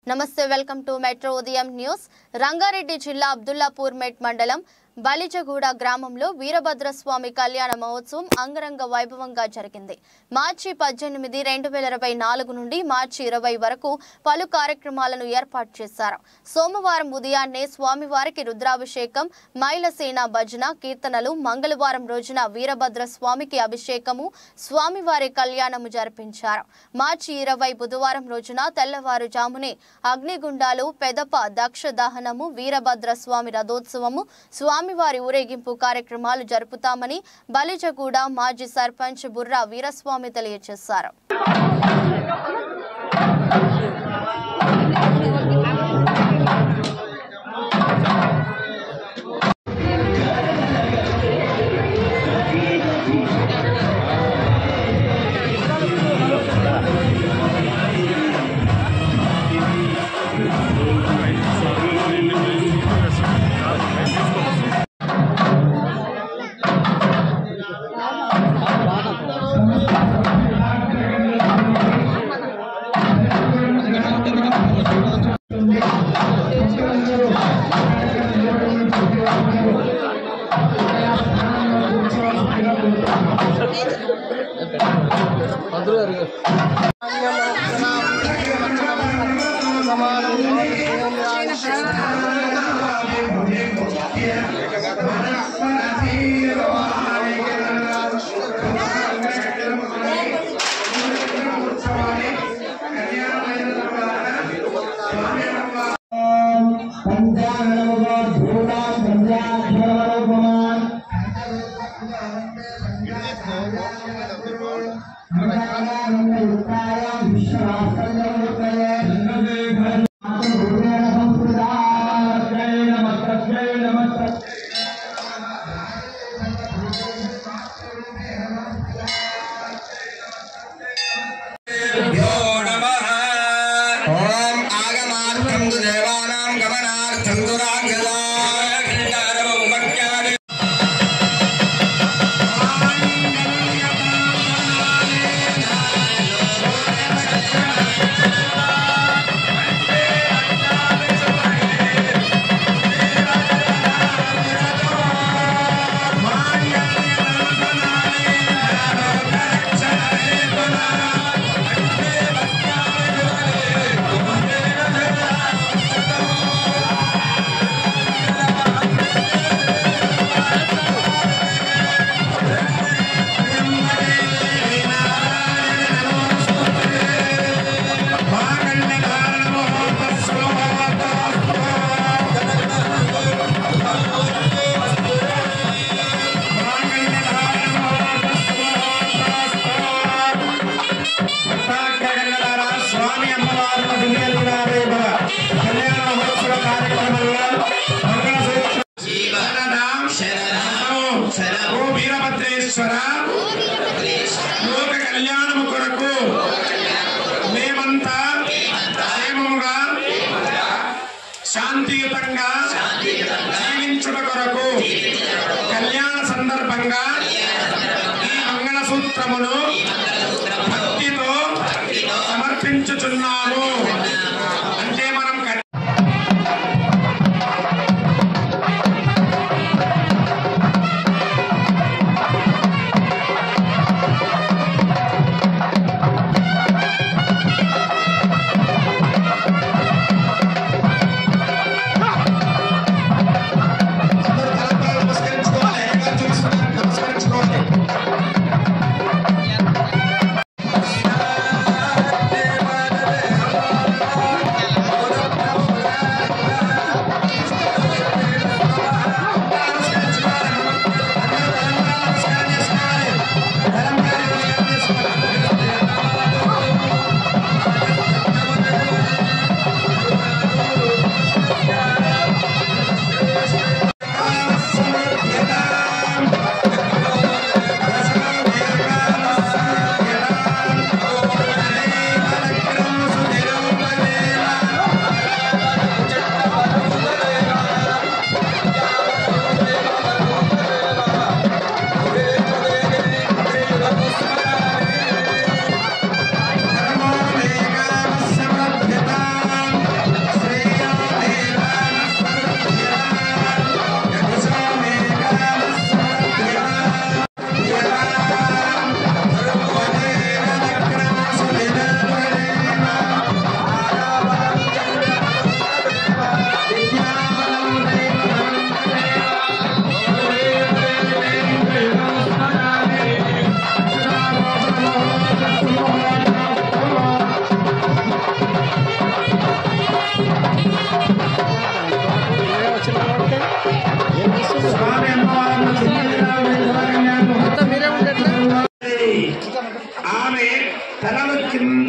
నమస్తే welcome to metro ఉదయం news. Rangareddy జిల్లా అబ్దుల్లాపూర్ మెట్ మండలం బలిజగూడ గ్రామంలో వీరభద్రస్వామి కళ్యాణ మహోత్సవం అంగరంగ వైభవంగా జరిగింది. మార్చి 18, 2024 నుండి మార్చి 20 వరకు పలు కార్యక్రమాలను ఏర్పాటు చేశారు. సోమవారం ఉదయాన్నే స్వామివారికి రుద్రాభిషేకం, మైలసేన భజన, కీర్తనలు, మంగళవారం రోజున వీరభద్రస్వామికి అభిషేకము, స్వామివారి కళ్యాణము జరిపించారు. మార్చి 20 బుధవారం రోజున తెల్లవారుజామునే అగ్నిగుండాలు, పెదప దక్ష దహనము, వీరభద్రస్వామి రథోత్సవము, స్వామివారి ఊరేగింపు కార్యక్రమాలు జరుపుతామని బలిజగూడ మాజీ సర్పంచ్ బుర్రా వీరస్వామి తెలియజేశారు. లోక కళ్యాణము కొరకు మేమంతా క్షేమముగా శాంతియుతంగా జీవించుట కొరకు కళ్యాణ సందర్భంగా ఈ మంగళసూత్రమును భక్తితో సమర్పించుచున్నాను. అంటే మనం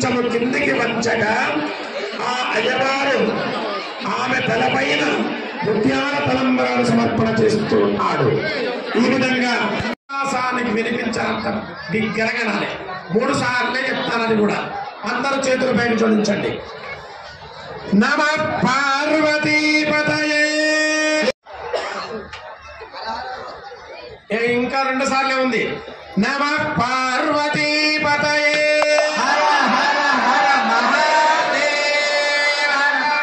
కొంచెము కిందికి వంచగా ఆ అయ్యగారు ఆమె తలపైన ముత్యాల తలంబరాలు సమర్పణ చేస్తున్నాడు. ఈ విధంగా విశ్వాసానికి వినిపించాలంట గరగనాలి. 3 సార్లే చెప్తానని కూడా అందరూ చేతుల పైన జోడించండి. నమ పార్వతీపతయే. ఇంకా 2 సార్లే ఉంది. నమ పార్వతీపతయే.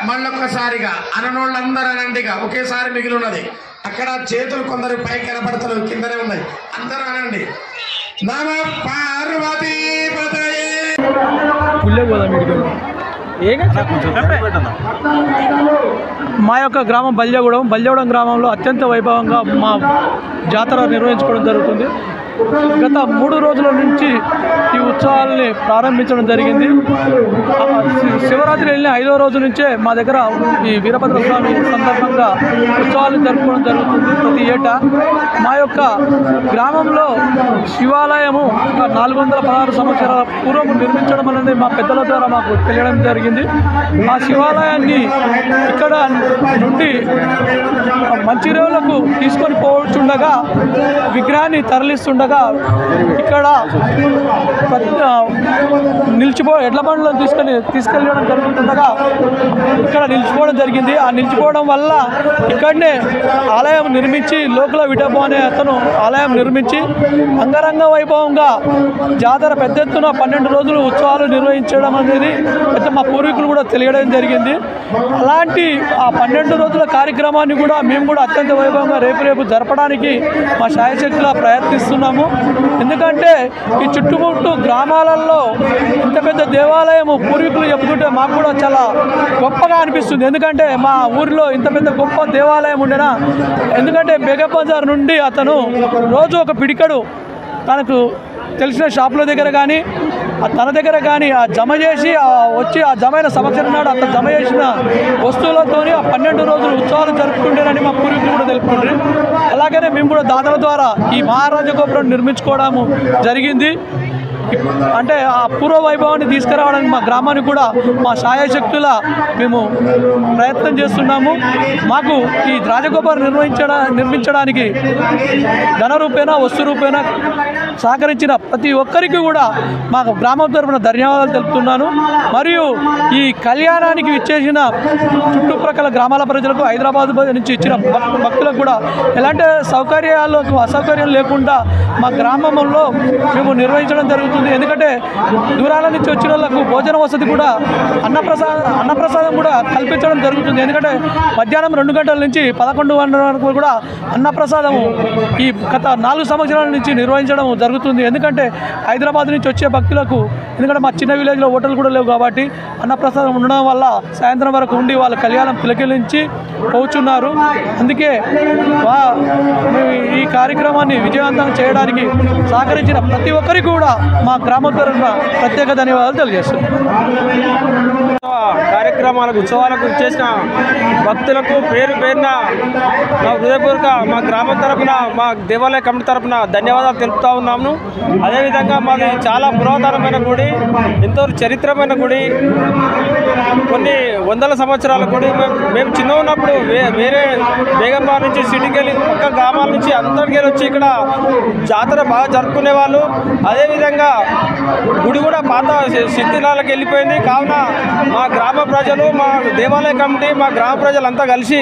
మళ్ళొక్కసారిగా అననోళ్ళందరూ అనండిగా ఒకేసారి మిగిలి ఉన్నది. అక్కడ చేతులు కొందరు పైకి కనపడతలు కిందనే ఉన్నాయి. అందరూ అనండి నమ పార్వతీపతయే. మా యొక్క గ్రామం బల్యగూడెం గ్రామంలో అత్యంత వైభవంగా మా జాతర నిర్వహించుకోవడం జరుగుతుంది. గత 3 రోజుల నుంచి ఈ ఉత్సవాలని ప్రారంభించడం జరిగింది. శివరాత్రి వెళ్ళిన 5వ రోజు నుంచే మా దగ్గర ఈ వీరభద్ర స్వామి సందర్భంగా ఉత్సవాలు జరుపుకోవడం జరుగుతుంది. ప్రతి ఏటా మా యొక్క గ్రామంలో శివాలయము 416 సంవత్సరాల పూర్వం నిర్మించడం అనేది మా పెద్దల ద్వారా మాకు తెలియడం జరిగింది. ఆ శివాలయాన్ని ఇక్కడ నుండి మంచిర్యాలకు తీసుకొని పోవచ్చుండగా విగ్రహాన్ని తరలిస్తుండగా ఇక్కడ ఎడ్ల బండ్లను తీసుకెళ్ళడం జరుగుతుండగా ఇక్కడ నిలిచిపోవడం జరిగింది. ఆ నిలిచిపోవడం వల్ల ఇక్కడనే ఆలయం నిర్మించి లోకల విటబో అనే అతను ఆలయం నిర్మించి అంగరంగ వైభవంగా జాతర పెద్ద ఎత్తున 12 రోజులు ఉత్సవాలు నిర్వహించడం అనేది మా పూర్వీకులు కూడా తెలియడం జరిగింది. అలాంటి ఆ 12 రోజుల కార్యక్రమాన్ని కూడా మేము కూడా అత్యంత వైభవంగా రేపు జరపడానికి మా శాయశక్తిలా ప్రయత్నిస్తున్నాము. ఎందుకంటే ఈ చుట్టుముట్టు గ్రామాలలో ఇంత పెద్ద దేవాలయము పూర్వీకులు చెబుతుంటే మాకు కూడా చాలా గొప్పగా అనిపిస్తుంది. ఎందుకంటే మా ఊరిలో ఇంత పెద్ద గొప్ప దేవాలయం ఉండేనా. ఎందుకంటే బేగబజార్ నుండి అతను రోజు ఒక పిడికడు తనకు తెలిసిన షాపుల దగ్గర కానీ తన దగ్గర కానీ ఆ జమ చేసి వచ్చి ఆ జమైన సంవత్సరం నాడు అతను జమ చేసిన వస్తువులతో ఆ 12 రోజులు ఉత్సవాలు జరుపుకుంటేనని మా పూర్వీకులు కూడా తెలుపుకుంటారు. అలాగనే మేము కూడా దాతల ద్వారా ఈ మహారాజ గోపురం నిర్మించుకోవడము జరిగింది. అంటే ఆ పూర్వ వైభవాన్ని తీసుకురావడానికి మా గ్రామానికి కూడా మా శాయశక్తుల మేము ప్రయత్నం చేస్తున్నాము. మాకు ఈ రాజగోపురం నిర్మించడానికి ధన రూపేణ వస్తు రూపేణ సహకరించిన ప్రతి ఒక్కరికి కూడా మా గ్రామం తరపున ధన్యవాదాలు తెలుపుతున్నాను. మరియు ఈ కళ్యాణానికి విచ్చేసిన చుట్టుప్రక్కల గ్రామాల ప్రజలకు హైదరాబాద్ నుంచి ఇచ్చిన భక్తులకు కూడా ఎలాంటి అసౌకర్యం లేకుండా మా గ్రామంలో మేము నిర్వహించడం జరుగుతుంది. ఎందుకంటే దూరాల నుంచి వచ్చిన వాళ్ళకు భోజన వసతి కూడా అన్నప్రసాదం కూడా కల్పించడం జరుగుతుంది. ఎందుకంటే మధ్యాహ్నం 2 గంటల నుంచి 11 గంటల వరకు కూడా అన్నప్రసాదము ఈ గత 4 సంవత్సరాల నుంచి నిర్వహించడం జరుగుతుంది. ఎందుకంటే హైదరాబాద్ నుంచి వచ్చే భక్తులకు ఎందుకంటే మా చిన్న విలేజ్లో హోటల్ కూడా లేవు కాబట్టి అన్నప్రసాదం ఉండడం వల్ల సాయంత్రం వరకు ఉండి వాళ్ళ కళ్యాణం తిలకించి పోచున్నారు. అందుకే ఈ కార్యక్రమాన్ని విజయవంతం చేయడానికి సహకరించిన ప్రతి ఒక్కరికి కూడా మా గ్రామం తరఫున ప్రత్యేక ధన్యవాదాలు తెలియజేస్తున్నాం. కార్యక్రమాలకు ఉత్సవాలకు చేసిన భక్తులకు పేరున మా హృదయపూర్వక మా గ్రామం తరఫున మా దేవాలయ కమిటీ తరఫున ధన్యవాదాలు తెలుపుతూ ఉన్నాము. అదేవిధంగా మాది చాలా పురాతనమైన గుడి, ఎంతో చరిత్రమైన గుడి, కొన్ని వందల సంవత్సరాల గుడి. మేము చిన్న ఉన్నప్పుడు వేరే బేగంబార్ నుంచి సిటీకి వెళ్ళి పక్క గ్రామాల నుంచి అందరికీ వచ్చి ఇక్కడ జాతర బాగా జరుపుకునే వాళ్ళు. అదేవిధంగా గుడి కూడా పాత శిథిలాలకు వెళ్ళిపోయింది. కావున మా గ్రామ ప్రజలు, మా దేవాలయ కమిటీ, మా గ్రామ ప్రజలంతా కలిసి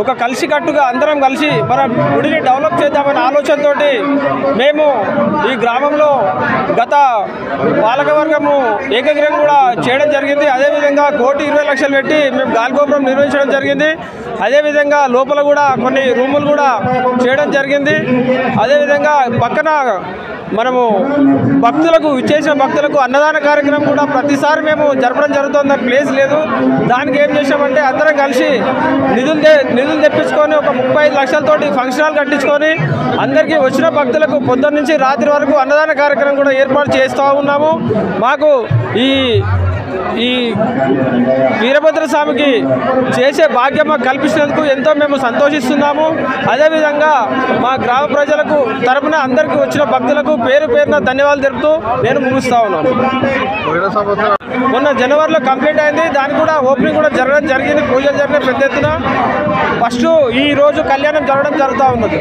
ఒక కలిసికట్టుగా అందరం కలిసి మన గుడిని డెవలప్ చేద్దామనే ఆలోచనతో మేము ఈ గ్రామంలో గత పాలకవర్గము ఏకగ్రీవం కూడా చేయడం జరిగింది. అదేవిధంగా 1,20,00,000 పెట్టి మేము గాలిగోపురం నిర్వహించడం జరిగింది. అదేవిధంగా లోపల కూడా కొన్ని రూములు కూడా చేయడం జరిగింది. అదేవిధంగా పక్కన మనము భక్తులకు ఇచ్చేసిన భక్తులకు అన్నదాన కార్యక్రమం కూడా ప్రతిసారి మేము జరపడం జరుగుతుంది. ప్లేస్ లేదు. దానికి ఏం చేసామంటే అందరం కలిసి నిధులు తెప్పించుకొని ఒక 35 లక్షలతోటి ఫంక్షన్ హాల్ కట్టించుకొని అందరికీ వచ్చిన భక్తులకు పొద్దున్న నుంచి రాత్రి వరకు అన్నదాన కార్యక్రమం కూడా ఏర్పాటు చేస్తూ ఉన్నాము. మాకు ఈ ఈ వీరభద్ర స్వామికి చేసే భాగ్యం మాకు కల్పించినందుకు ఎంతో మేము సంతోషిస్తున్నాము. అదేవిధంగా మా గ్రామ ప్రజలకు తరపున అందరికీ వచ్చిన భక్తులకు పేరు పేరున ధన్యవాదాలు తెలుపుతూ నేను ముగిస్తా ఉన్నాను. మొన్న జనవరిలో కంప్లీట్ అయింది. దానికి కూడా ఓపెనింగ్ కూడా జరగడం జరిగింది. పూజలు జరిగిన పెద్ద ఎత్తున. ఫస్ట్ ఈ రోజు కళ్యాణం జరగడం జరుగుతూ ఉన్నది.